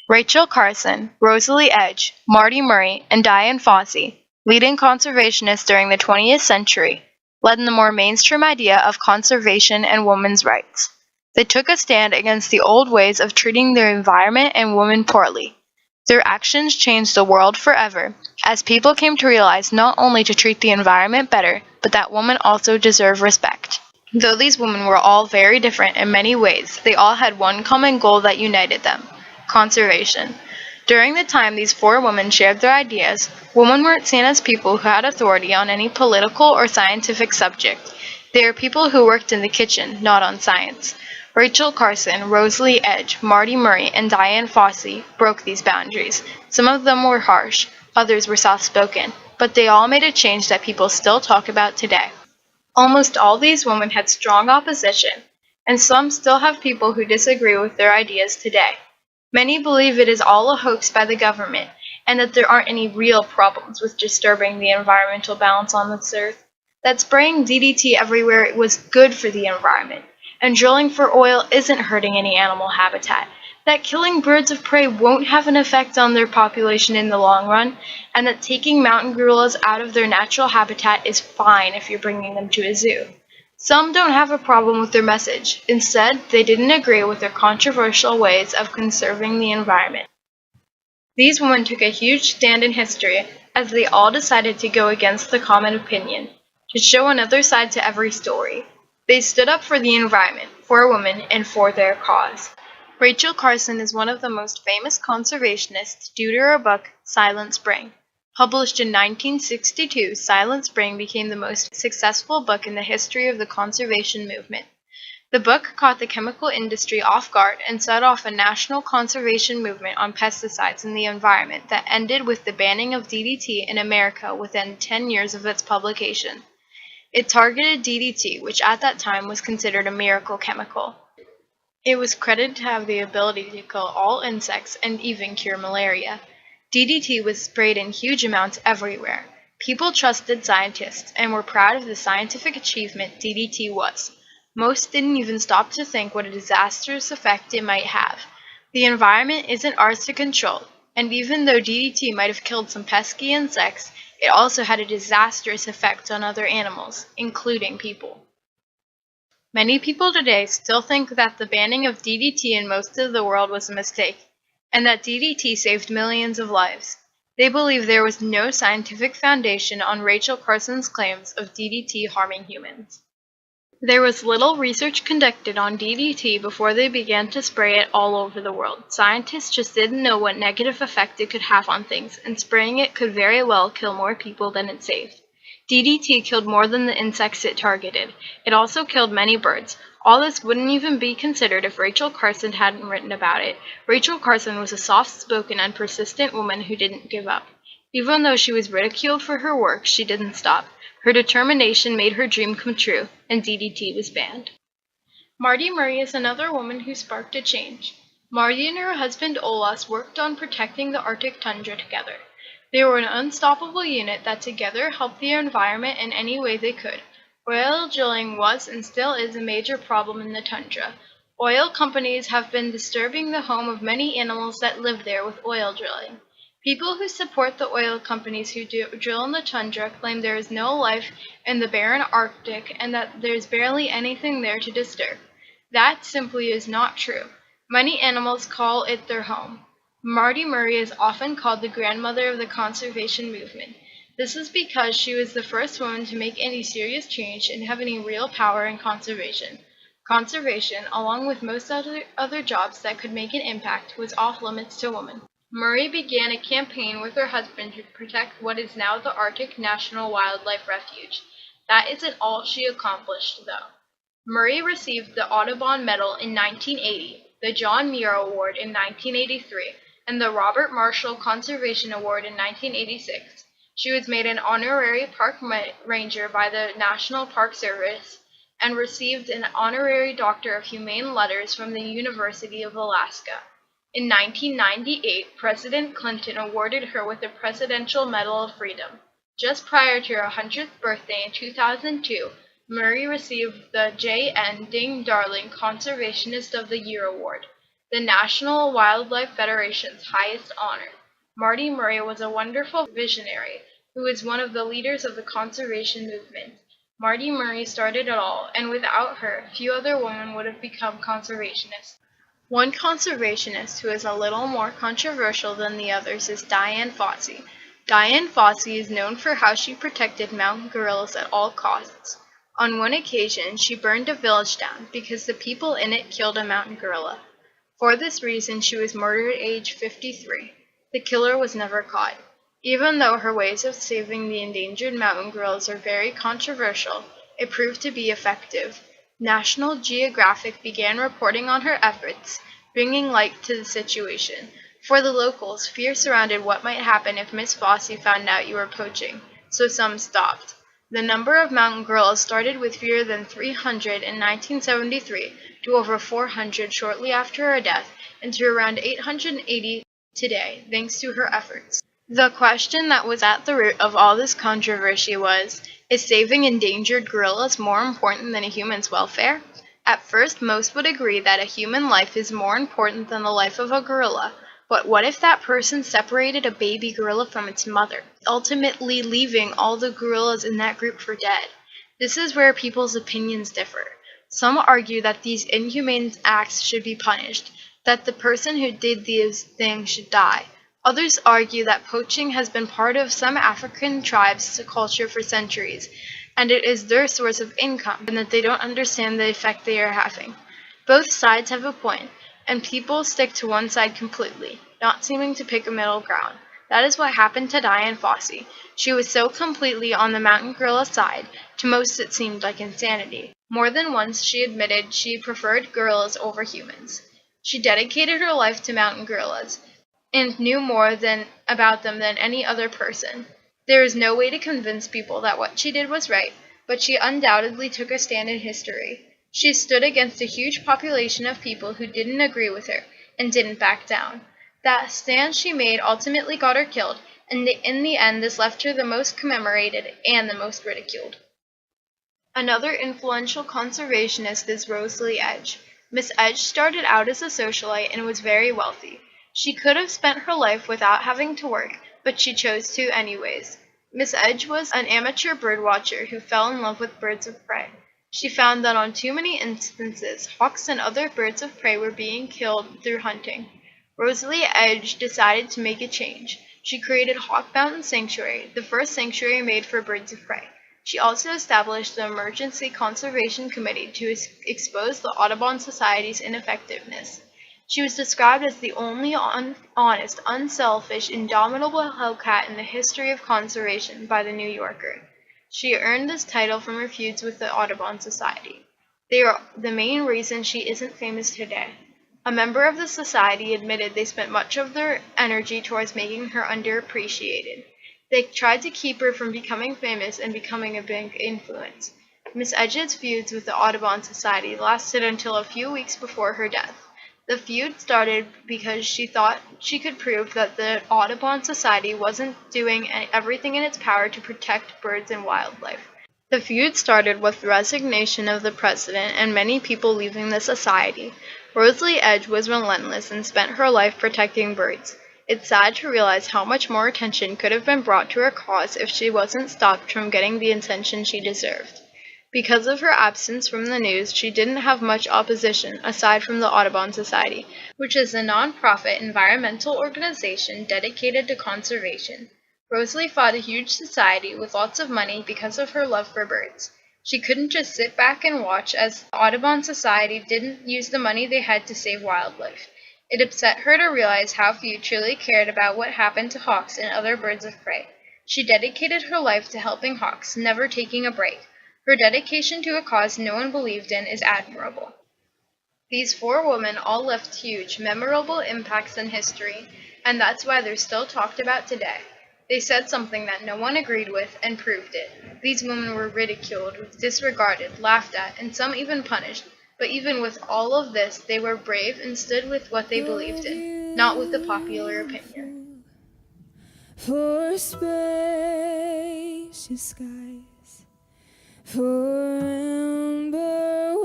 Rachel Carson, Rosalie Edge, Marty Murray, and Dian Fossey, leading conservationists during the 20th century, led in the more mainstream idea of conservation and women's rights. They took a stand against the old ways of treating the environment and women poorly. Their actions changed the world forever, as people came to realize not only to treat the environment better, but that women also deserve respect. Though these women were all very different in many ways, they all had one common goal that united them: conservation. During the time these four women shared their ideas, women weren't seen as people who had authority on any political or scientific subject. They were people who worked in the kitchen, not on science. Rachel Carson, Rosalie Edge, Marty Murray, and Dian Fossey broke these boundaries. Some of them were harsh, others were soft-spoken, but they all made a change that people still talk about today. Almost all these women had strong opposition, and some still have people who disagree with their ideas today. Many believe it is all a hoax by the government, and that there aren't any real problems with disturbing the environmental balance on this earth. That spraying DDT everywhere was good for the environment, and drilling for oil isn't hurting any animal habitat. That killing birds of prey won't have an effect on their population in the long run, and that taking mountain gorillas out of their natural habitat is fine if you're bringing them to a zoo. Some don't have a problem with their message. Instead, they didn't agree with their controversial ways of conserving the environment. These women took a huge stand in history as they all decided to go against the common opinion, to show another side to every story. They stood up for the environment, for women, and for their cause. Rachel Carson is one of the most famous conservationists due to her book, Silent Spring. Published in 1962, Silent Spring became the most successful book in the history of the conservation movement. The book caught the chemical industry off guard and set off a national conservation movement on pesticides in the environment that ended with the banning of DDT in America within 10 years of its publication. It targeted DDT, which at that time was considered a miracle chemical. It was credited to have the ability to kill all insects and even cure malaria. DDT was sprayed in huge amounts everywhere. People trusted scientists and were proud of the scientific achievement DDT was. Most didn't even stop to think what a disastrous effect it might have. The environment isn't ours to control, and even though DDT might have killed some pesky insects, it also had a disastrous effect on other animals, including people. Many people today still think that the banning of DDT in most of the world was a mistake, and that DDT saved millions of lives. They believe there was no scientific foundation on Rachel Carson's claims of DDT harming humans. There was little research conducted on DDT before they began to spray it all over the world. Scientists just didn't know what negative effect it could have on things, and spraying it could very well kill more people than it saved. DDT killed more than the insects it targeted. It also killed many birds. All this wouldn't even be considered if Rachel Carson hadn't written about it. Rachel Carson was a soft-spoken and persistent woman who didn't give up. Even though she was ridiculed for her work, she didn't stop. Her determination made her dream come true, and DDT was banned. Marty Murray is another woman who sparked a change. Marty and her husband Olaus worked on protecting the Arctic tundra together. They were an unstoppable unit that together helped the environment in any way they could. Oil drilling was and still is a major problem in the tundra. Oil companies have been disturbing the home of many animals that live there with oil drilling. People who support the oil companies who drill in the tundra claim there is no life in the barren Arctic and that there's barely anything there to disturb. That simply is not true. Many animals call it their home. Marty Murray is often called the grandmother of the conservation movement. This is because she was the first woman to make any serious change and have any real power in conservation. Conservation, along with most other jobs that could make an impact, was off limits to women. Murray began a campaign with her husband to protect what is now the Arctic National Wildlife Refuge. That isn't all she accomplished, though. Murray received the Audubon Medal in 1980, the John Muir Award in 1983, and the Robert Marshall Conservation Award in 1986. She was made an honorary park ranger by the National Park Service and received an honorary Doctor of Humane Letters from the University of Alaska. In 1998, President Clinton awarded her with the Presidential Medal of Freedom. Just prior to her 100th birthday in 2002, Murray received the J. N. Ding Darling Conservationist of the Year Award. the National Wildlife Federation's highest honor. Marty Murray was a wonderful visionary who was one of the leaders of the conservation movement. Marty Murray started it all, and without her, few other women would have become conservationists. One conservationist who is a little more controversial than the others is Dian Fossey. Dian Fossey is known for how she protected mountain gorillas at all costs. On one occasion, she burned a village down because the people in it killed a mountain gorilla. For this reason, she was murdered at age 53. The killer was never caught. Even though her ways of saving the endangered mountain gorillas are very controversial, it proved to be effective. National Geographic began reporting on her efforts, bringing light to the situation. For the locals, fear surrounded what might happen if Miss Fossey found out you were poaching, so some stopped. The number of mountain gorillas started with fewer than 300 in 1973 to over 400 shortly after her death and to around 880 today, thanks to her efforts. The question that was at the root of all this controversy was, is saving endangered gorillas more important than a human's welfare? At first, most would agree that a human life is more important than the life of a gorilla. But what if that person separated a baby gorilla from its mother, ultimately leaving all the gorillas in that group for dead? This is where people's opinions differ. Some argue that these inhumane acts should be punished, that the person who did these things should die. Others argue that poaching has been part of some African tribes' culture for centuries, and it is their source of income, and that they don't understand the effect they are having. Both sides have a point, and people stick to one side completely, not seeming to pick a middle ground. That is what happened to Dian Fossey. She was so completely on the mountain gorilla side, to most it seemed like insanity. More than once she admitted she preferred gorillas over humans. She dedicated her life to mountain gorillas, and knew more about them than any other person. There is no way to convince people that what she did was right, but she undoubtedly took a stand in history. She stood against a huge population of people who didn't agree with her, and didn't back down. That stand she made ultimately got her killed, and in the end this left her the most commemorated and the most ridiculed. Another influential conservationist is Rosalie Edge. Miss Edge started out as a socialite and was very wealthy. She could have spent her life without having to work, but she chose to anyways. Miss Edge was an amateur birdwatcher who fell in love with birds of prey. She found that on too many instances, hawks and other birds of prey were being killed through hunting. Rosalie Edge decided to make a change. She created Hawk Mountain Sanctuary, the first sanctuary made for birds of prey. She also established the Emergency Conservation Committee to expose the Audubon Society's ineffectiveness. She was described as the only honest, unselfish, indomitable hellcat in the history of conservation by the New Yorker. She earned this title from her feuds with the Audubon Society. They are the main reason she isn't famous today. A member of the society admitted they spent much of their energy towards making her underappreciated. They tried to keep her from becoming famous and becoming a big influence. Miss Edge's feuds with the Audubon Society lasted until a few weeks before her death. The feud started because she thought she could prove that the Audubon Society wasn't doing everything in its power to protect birds and wildlife. The feud started with the resignation of the president and many people leaving the society. Rosalie Edge was relentless and spent her life protecting birds. It's sad to realize how much more attention could have been brought to her cause if she wasn't stopped from getting the attention she deserved. Because of her absence from the news, she didn't have much opposition aside from the Audubon Society, which is a non-profit environmental organization dedicated to conservation. Rosalie fought a huge society with lots of money because of her love for birds. She couldn't just sit back and watch as the Audubon Society didn't use the money they had to save wildlife. It upset her to realize how few truly cared about what happened to hawks and other birds of prey. She dedicated her life to helping hawks, never taking a break. Her dedication to a cause no one believed in is admirable. These four women all left huge, memorable impacts in history, and that's why they're still talked about today. They said something that no one agreed with and proved it. These women were ridiculed, disregarded, laughed at, and some even punished. But even with all of this, they were brave and stood with what they believed in, not with the popular opinion. For spacious skies, for amber